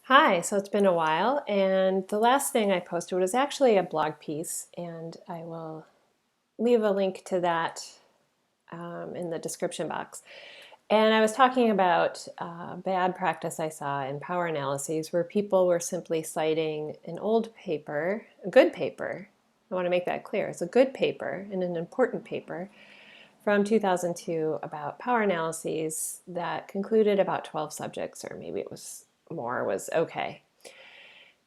Hi, so it's been a while, and the last thing I posted was actually a blog piece, and I will leave a link to that in the description box. And I was talking about bad practice I saw in power analyses where people were simply citing an old paper, a good paper. I want to make that clear. It's a good paper and an important paper from 2002 about power analyses that concluded about 12 subjects, or maybe it was more, was okay.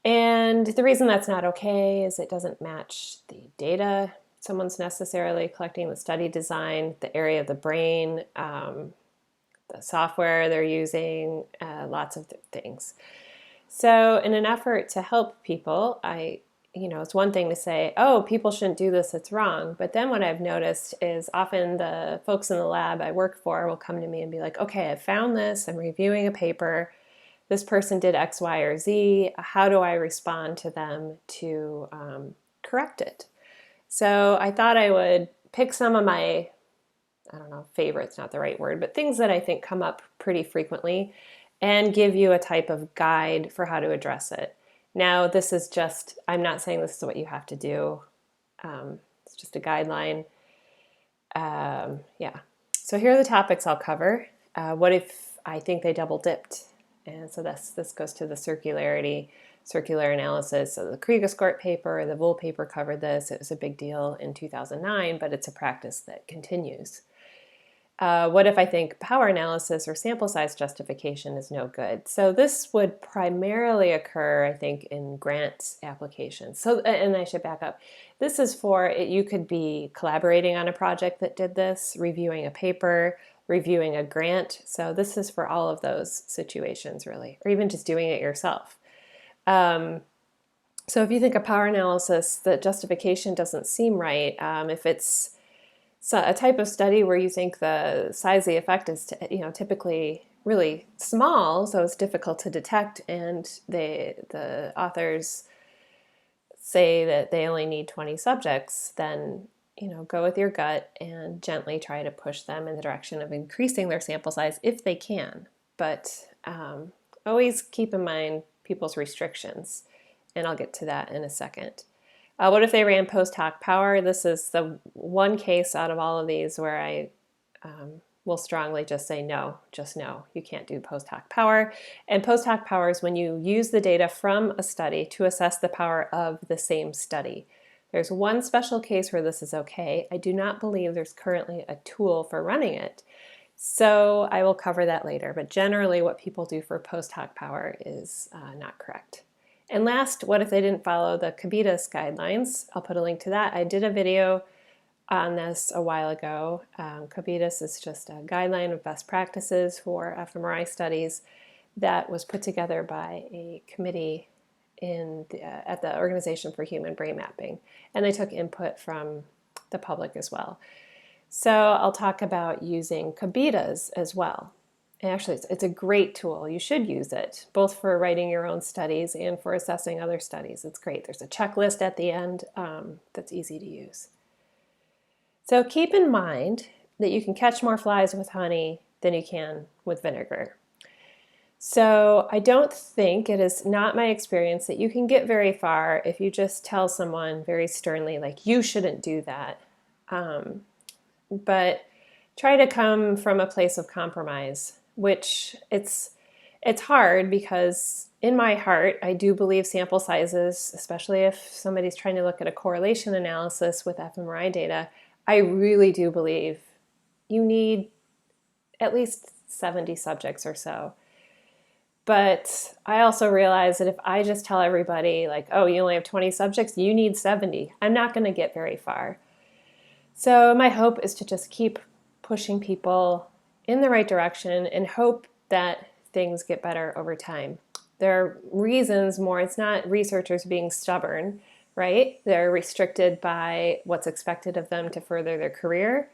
And the reason that's not okay is it doesn't match the data someone's necessarily collecting, the study design, the area of the brain, the software they're using, lots of things. So in an effort to help people, it's one thing to say, oh, people shouldn't do this, it's wrong. But then what I've noticed is often the folks in the lab I work for will come to me and be like, okay, I found this, I'm reviewing a paper, this person did X, Y, or Z. How do I respond to them to correct it? So I thought I would pick some of my, I don't know, favorites, not the right word, but things that I think come up pretty frequently and give you a type of guide for how to address it. Now, this is just, I'm not saying this is what you have to do. It's just a guideline. Yeah. So here are the topics I'll cover. What if I think they double dipped? And so this goes to the circular analysis. So the Krieger-Skort paper, the Wool paper covered this. It was a big deal in 2009, but it's a practice that continues. What if I think power analysis or sample size justification is no good? So this would primarily occur, I think, in grant applications. So, and I should back up. This is for, you could be collaborating on a project that did this, reviewing a paper, reviewing a grant. So this is for all of those situations, really, or even just doing it yourself. So if you think of power analysis, the justification doesn't seem right. If it's a type of study where you think the size of the effect is typically really small, so it's difficult to detect, and the authors say that they only need 20 subjects, then go with your gut and gently try to push them in the direction of increasing their sample size if they can. But always keep in mind people's restrictions, and I'll get to that in a second. What if they ran post-hoc power? This is the one case out of all of these where I will strongly just say no, just no. You can't do post-hoc power. And post-hoc power is when you use the data from a study to assess the power of the same study. There's one special case where this is okay. I do not believe there's currently a tool for running it. So I will cover that later. But generally what people do for post-hoc power is not correct. And last, what if they didn't follow the COBIDAS guidelines? I'll put a link to that. I did a video on this a while ago. COBIDAS is just a guideline of best practices for fMRI studies that was put together by a committee at the Organization for Human Brain Mapping. And they took input from the public as well. So I'll talk about using COBIDAS as well. And actually, it's a great tool. You should use it, both for writing your own studies and for assessing other studies. It's great. There's a checklist at the end that's easy to use. So keep in mind that you can catch more flies with honey than you can with vinegar. So I don't think, it is not my experience, that you can get very far if you just tell someone very sternly, like, you shouldn't do that. But try to come from a place of compromise, which it's hard because in my heart, I do believe sample sizes, especially if somebody's trying to look at a correlation analysis with fMRI data, I really do believe you need at least 70 subjects or so. But I also realize that if I just tell everybody, like, oh, you only have 20 subjects, you need 70, I'm not going to get very far. So my hope is to just keep pushing people in the right direction and hope that things get better over time. There are reasons more. It's not researchers being stubborn, right? They're restricted by what's expected of them to further their career,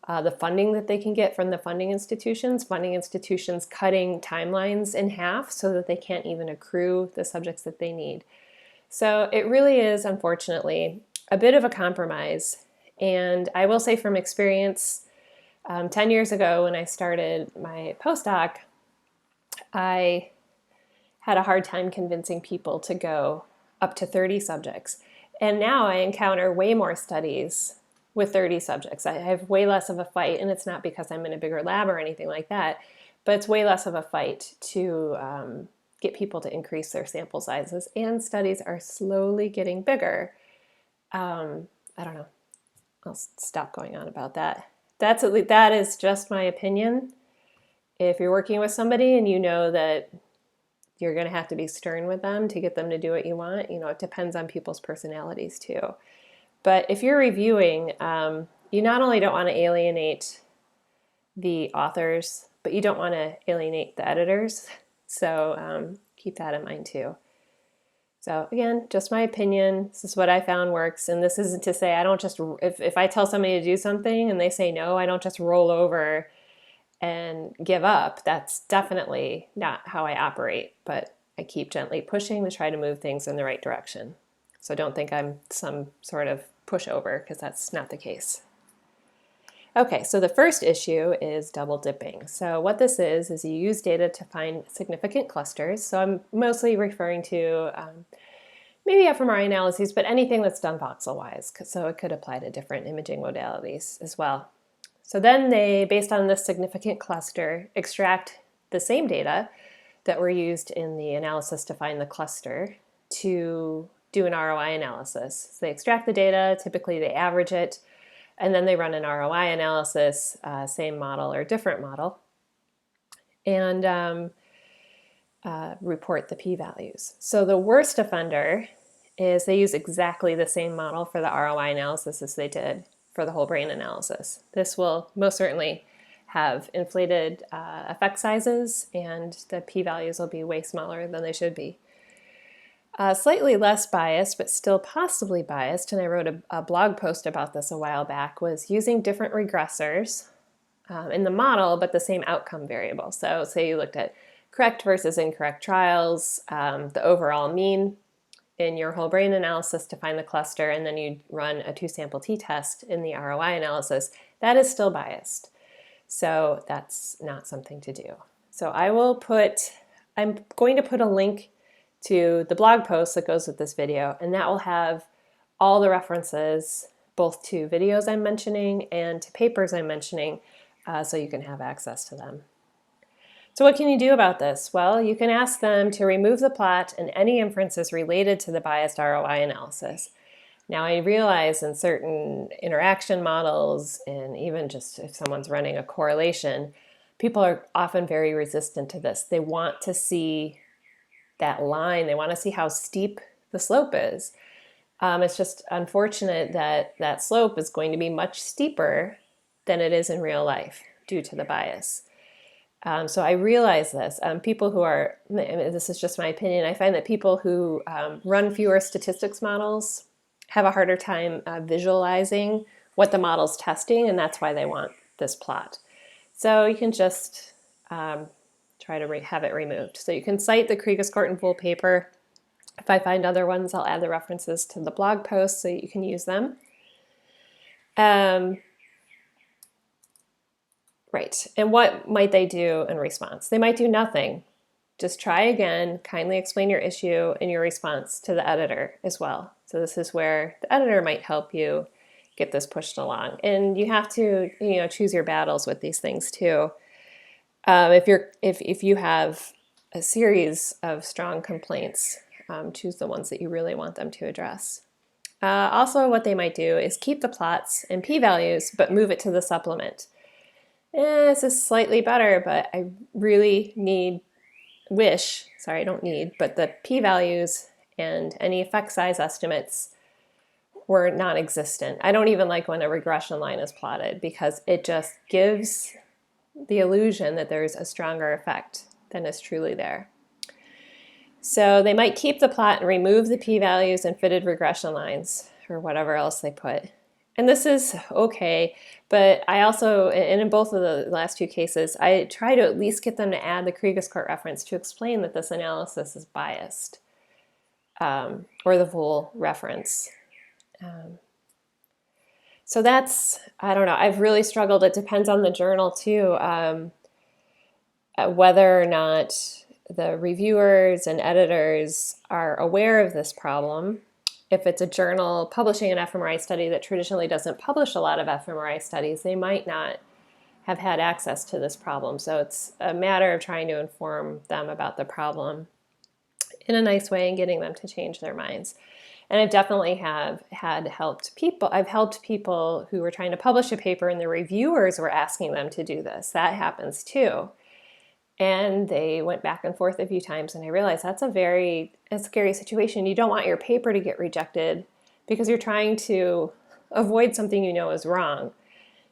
the funding that they can get from the funding institutions cutting timelines in half so that they can't even accrue the subjects that they need. So it really is, unfortunately, a bit of a compromise. And I will say from experience, 10 years ago when I started my postdoc, I had a hard time convincing people to go up to 30 subjects. And now I encounter way more studies with 30 subjects. I have way less of a fight, and it's not because I'm in a bigger lab or anything like that, but it's way less of a fight to get people to increase their sample sizes, and studies are slowly getting bigger. I don't know. I'll stop going on about that. That is just my opinion. If you're working with somebody and you know that you're going to have to be stern with them to get them to do what you want, it depends on people's personalities too. But if you're reviewing, you not only don't want to alienate the authors, but you don't want to alienate the editors. So keep that in mind too. So again, just my opinion. This is what I found works. And this isn't to say I don't just, if I tell somebody to do something and they say no, I don't just roll over and give up. That's definitely not how I operate, but I keep gently pushing to try to move things in the right direction. So don't think I'm some sort of pushover, because that's not the case. Okay, so the first issue is double dipping. So what this is you use data to find significant clusters. So I'm mostly referring to maybe fMRI analyses, but anything that's done voxel-wise. So it could apply to different imaging modalities as well. So then they, based on this significant cluster, extract the same data that were used in the analysis to find the cluster to do an ROI analysis. So they extract the data, typically they average it, and then they run an ROI analysis, same model or different model, and report the p-values. So the worst offender is they use exactly the same model for the ROI analysis as they did for the whole brain analysis. This will most certainly have inflated effect sizes, and the p-values will be way smaller than they should be. Slightly less biased, but still possibly biased, and I wrote a blog post about this a while back, was using different regressors in the model, but the same outcome variable. So say you looked at correct versus incorrect trials, the overall mean in your whole brain analysis to find the cluster, and then you run a 2-sample t-test in the ROI analysis, that is still biased. So that's not something to do. So I'm going to put a link to the blog post that goes with this video, and that will have all the references both to videos I'm mentioning and to papers I'm mentioning, so you can have access to them. So what can you do about this? Well, you can ask them to remove the plot and any inferences related to the biased ROI analysis. Now, I realize in certain interaction models, and even just if someone's running a correlation, people are often very resistant to this. They want to see that line. They want to see how steep the slope is. It's just unfortunate that that slope is going to be much steeper than it is in real life due to the bias. So I realize this. People who are, this is just my opinion, I find that people who run fewer statistics models have a harder time visualizing what the model's testing, and that's why they want this plot. So you can just try to have it removed. So you can cite the Krieges-Kort and Vool paper. If I find other ones, I'll add the references to the blog post so you can use them. Right, and what might they do in response? They might do nothing. Just try again, kindly explain your issue and your response to the editor as well. So this is where the editor might help you get this pushed along. And you have to, choose your battles with these things too. If you have a series of strong complaints, choose the ones that you really want them to address. Also, what they might do is keep the plots and p-values, but move it to the supplement. This is slightly better, but I really but the p-values and any effect size estimates were non-existent. I don't even like when a regression line is plotted, because it just gives the illusion that there's a stronger effect than is truly there. So they might keep the plot and remove the p-values and fitted regression lines or whatever else they put. And this is okay, but I also, and in both of the last two cases, I try to at least get them to add the Krieges-Kort reference to explain that this analysis is biased, or the Vool reference. So that's, I don't know, I've really struggled. It depends on the journal too, whether or not the reviewers and editors are aware of this problem. If it's a journal publishing an fMRI study that traditionally doesn't publish a lot of fMRI studies, they might not have had access to this problem. So it's a matter of trying to inform them about the problem in a nice way and getting them to change their minds. And I've definitely helped people who were trying to publish a paper and the reviewers were asking them to do this. That happens too. And they went back and forth a few times, and I realized that's a scary situation. You don't want your paper to get rejected because you're trying to avoid something you know is wrong.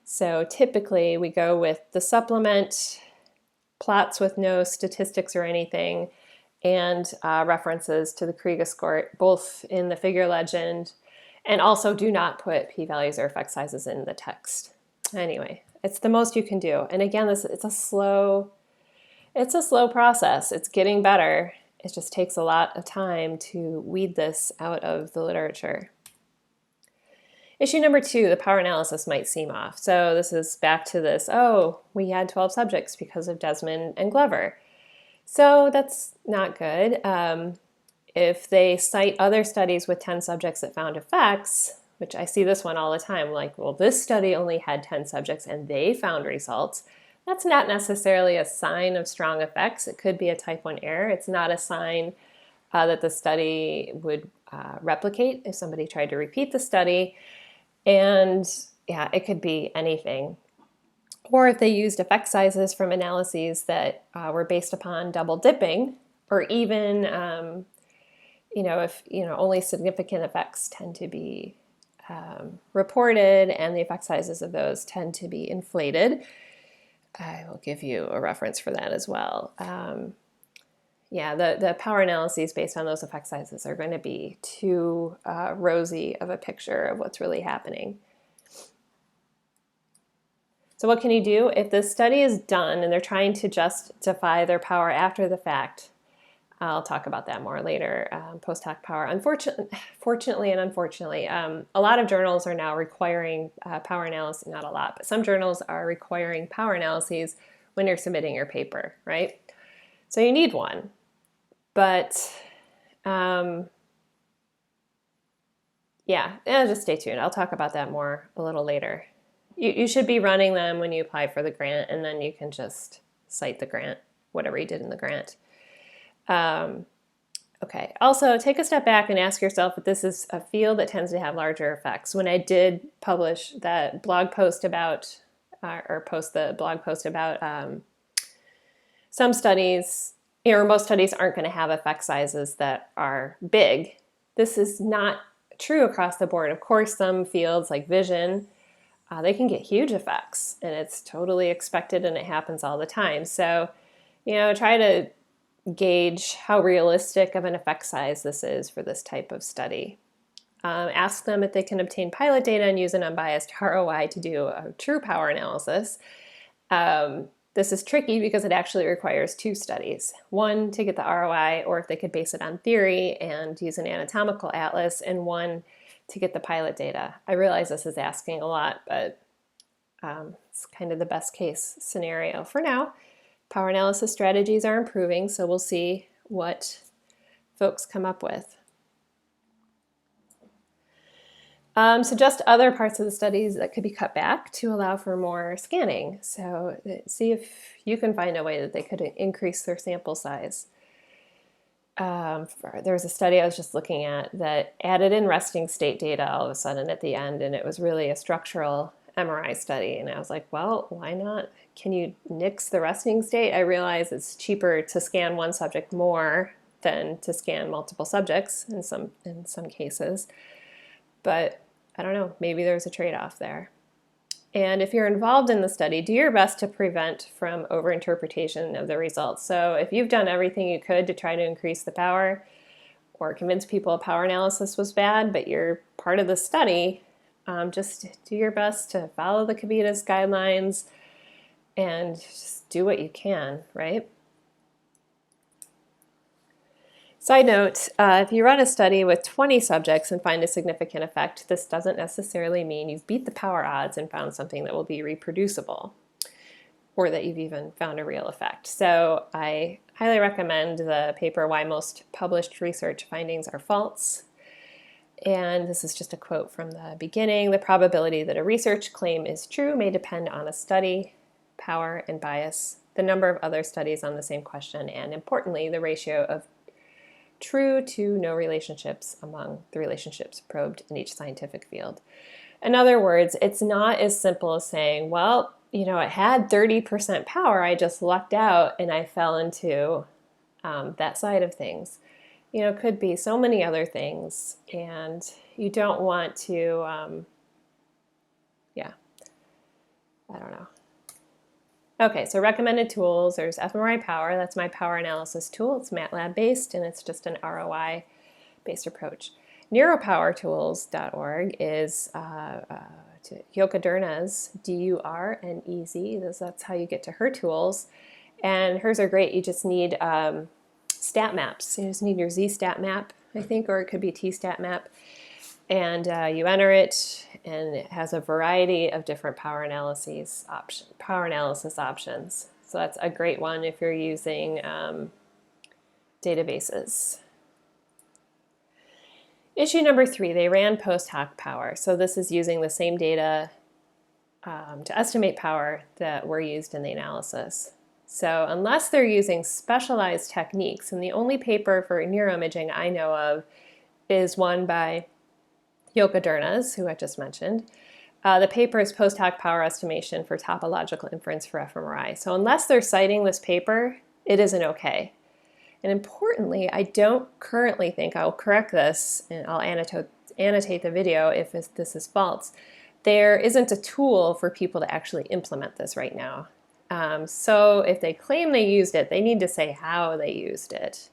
So typically we go with the supplement, plots with no statistics or anything, and references to the Kriega score, both in the figure legend, and also do not put p-values or effect sizes in the text. Anyway, it's the most you can do. And again, it's a slow process. It's getting better. It just takes a lot of time to weed this out of the literature. Issue number 2, the power analysis might seem off. So this is back to this, we had 12 subjects because of Desmond and Glover. So that's not good. If they cite other studies with 10 subjects that found effects, which I see this one all the time, like, well, this study only had 10 subjects and they found results. That's not necessarily a sign of strong effects. It could be a type 1 error. It's not a sign that the study would replicate if somebody tried to repeat the study. And yeah, it could be anything. Or if they used effect sizes from analyses that were based upon double dipping, or even, if only significant effects tend to be reported and the effect sizes of those tend to be inflated. I will give you a reference for that as well. The power analyses based on those effect sizes are going to be too rosy of a picture of what's really happening. So what can you do? If this study is done and they're trying to justify their power after the fact, I'll talk about that more later, post-hoc power. Fortunately and unfortunately, a lot of journals are now requiring power analysis, not a lot, but some journals are requiring power analyses when you're submitting your paper, right? So you need one, but just stay tuned. I'll talk about that more a little later. You should be running them when you apply for the grant, and then you can just cite the grant, whatever you did in the grant. Okay, also take a step back and ask yourself if this is a field that tends to have larger effects. When I did publish that blog post about, post the blog post about some studies, most studies aren't going to have effect sizes that are big. This is not true across the board. Of course, some fields like vision, they can get huge effects, and it's totally expected and it happens all the time. So, try to gauge how realistic of an effect size this is for this type of study. Ask them if they can obtain pilot data and use an unbiased ROI to do a true power analysis. This is tricky because it actually requires 2 studies. One to get the ROI, or if they could base it on theory and use an anatomical atlas, and one to get the pilot data. I realize this is asking a lot, but it's kind of the best case scenario for now. Power analysis strategies are improving, so we'll see what folks come up with. So just other parts of the studies that could be cut back to allow for more scanning. So see if you can find a way that they could increase their sample size. There was a study I was just looking at that added in resting state data all of a sudden at the end, and it was really a structural MRI study. And I was like, well, why not? Can you nix the resting state? I realize it's cheaper to scan one subject more than to scan multiple subjects in some cases. But I don't know, maybe there's a trade-off there. And if you're involved in the study, do your best to prevent from overinterpretation of the results. So if you've done everything you could to try to increase the power or convince people a power analysis was bad, but you're part of the study, just do your best to follow the COBIDAS guidelines and just do what you can, right? Side note, if you run a study with 20 subjects and find a significant effect, this doesn't necessarily mean you've beat the power odds and found something that will be reproducible. or that you've even found a real effect. So I highly recommend the paper, Why Most Published Research Findings Are False. And this is just a quote from the beginning. The probability that a research claim is true may depend on a study, power, and bias, the number of other studies on the same question, and importantly, the ratio of true to no relationships among the relationships probed in each scientific field. In other words, it's not as simple as saying, well, you know, it had 30% power, I just lucked out and I fell into that side of things. You know, it could be so many other things, and you don't want to, yeah, I don't know. Okay, so recommended tools, there's fMRI Power, that's my power analysis tool. It's MATLAB based, and it's just an ROI based approach. Neuropowertools.org is Yoka Durna's, D-U-R-N-E-Z. That's how you get to her tools. And hers are great. You just need stat maps. You just need your Z-stat map, I think, or it could be T-stat map. And you enter it, and it has a variety of different power analysis options. So that's a great one if you're using databases. Issue number 3, they ran post-hoc power. So this is using the same data to estimate power that were used in the analysis. So unless they're using specialized techniques, and the only paper for neuroimaging I know of is one by Yoka Durna's, who I just mentioned. The paper is post-hoc power estimation for topological inference for fMRI. So unless they're citing this paper, it isn't okay. And importantly, I don't currently think, I'll correct this and I'll annotate the video if this is false, there isn't a tool for people to actually implement this right now. So if they claim they used it, they need to say how they used it.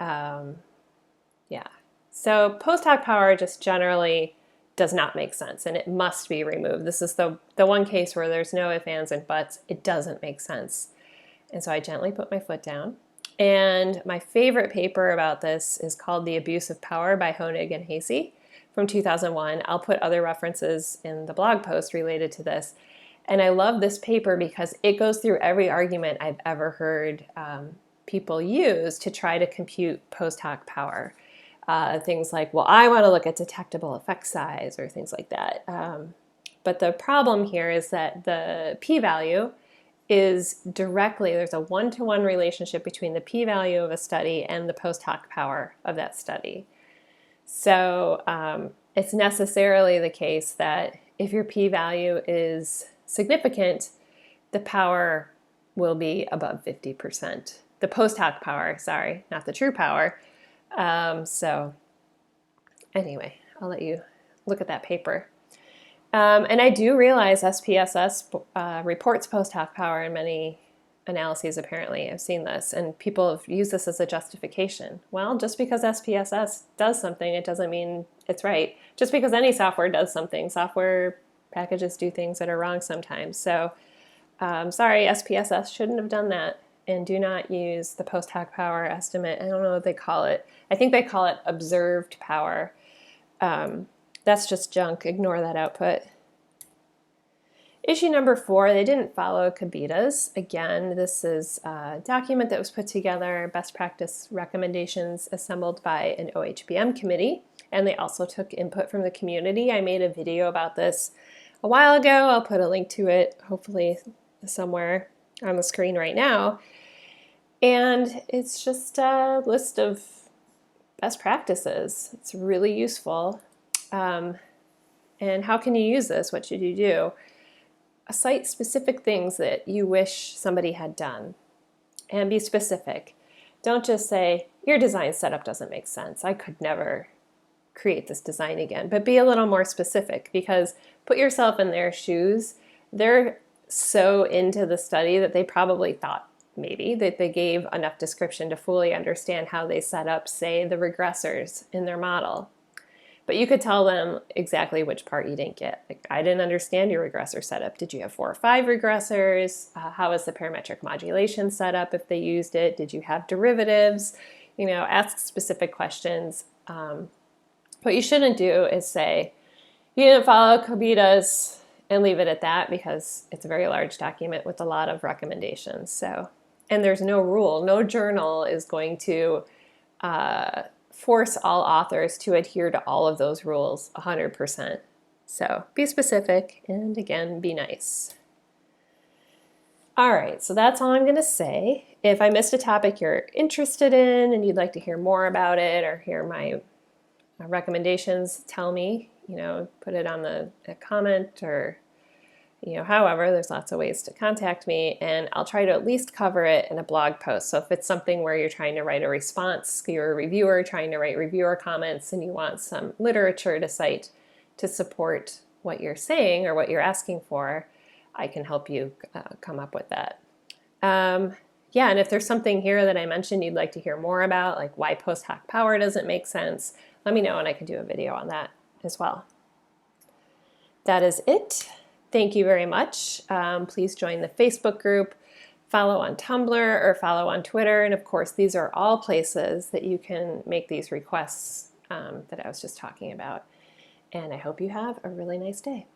Yeah. So post-hoc power just generally does not make sense, and it must be removed. This is the one case where there's no ifs, ands, and buts. It doesn't make sense. And so I gently put my foot down. And my favorite paper about this is called The Abuse of Power by Honig and Hasey from 2001. I'll put other references in the blog post related to this. And I love this paper because it goes through every argument I've ever heard people use to try to compute post-hoc power. Things like, well, I want to look at detectable effect size or things like that. But the problem here is that the p-value is directly, there's a one-to-one relationship between the p-value of a study and the post-hoc power of that study. So it's necessarily the case that if your p-value is significant, the power will be above 50%. The post-hoc power, sorry, not the true power. So anyway, I'll let you look at that paper. And I do realize SPSS reports post-hoc power in many analyses, apparently. I've seen this, and people have used this as a justification. Well, just because SPSS does something, it doesn't mean it's right. Just because any software does something, software packages do things that are wrong sometimes. So sorry, SPSS shouldn't have done that. And do not use the post-hoc power estimate. I don't know what they call it. I think they call it observed power. That's just junk. Ignore that output. Issue number 4, they didn't follow COBIDAS. Again, this is a document that was put together, best practice recommendations assembled by an OHBM committee, and they also took input from the community. I made a video about this a while ago. I'll put a link to it, hopefully somewhere on the screen right now. And it's just a list of best practices. It's really useful. And how can you use this? What should you do? Cite specific things that you wish somebody had done, and be specific. Don't just say, your design setup doesn't make sense. I could never create this design again. But be a little more specific, because put yourself in their shoes. They're so into the study that they probably thought maybe that they gave enough description to fully understand how they set up, say, the regressors in their model. But you could tell them exactly which part you didn't get. Like, I didn't understand your regressor setup. Did you have 4 or 5 regressors? How was the parametric modulation set up if they used it? Did you have derivatives? You know, ask specific questions. What you shouldn't do is say, you didn't follow COBIDAS, and leave it at that because it's a very large document with a lot of recommendations. So, and there's no rule, no journal is going to force all authors to adhere to all of those rules 100%. So be specific and again, be nice. All right, so that's all I'm going to say. If I missed a topic you're interested in and you'd like to hear more about it or hear my recommendations, tell me, put it on a comment or, however, there's lots of ways to contact me, and I'll try to at least cover it in a blog post. So if it's something where you're trying to write a response, you're a reviewer trying to write reviewer comments and you want some literature to cite to support what you're saying or what you're asking for, I can help you come up with that. Yeah, and if there's something here that I mentioned you'd like to hear more about, like why post-hoc power doesn't make sense, let me know and I can do a video on that as well. That is it. Thank you very much. Please join the Facebook group, follow on Tumblr or follow on Twitter, and of course these are all places that you can make these requests that I was just talking about. And I hope you have a really nice day.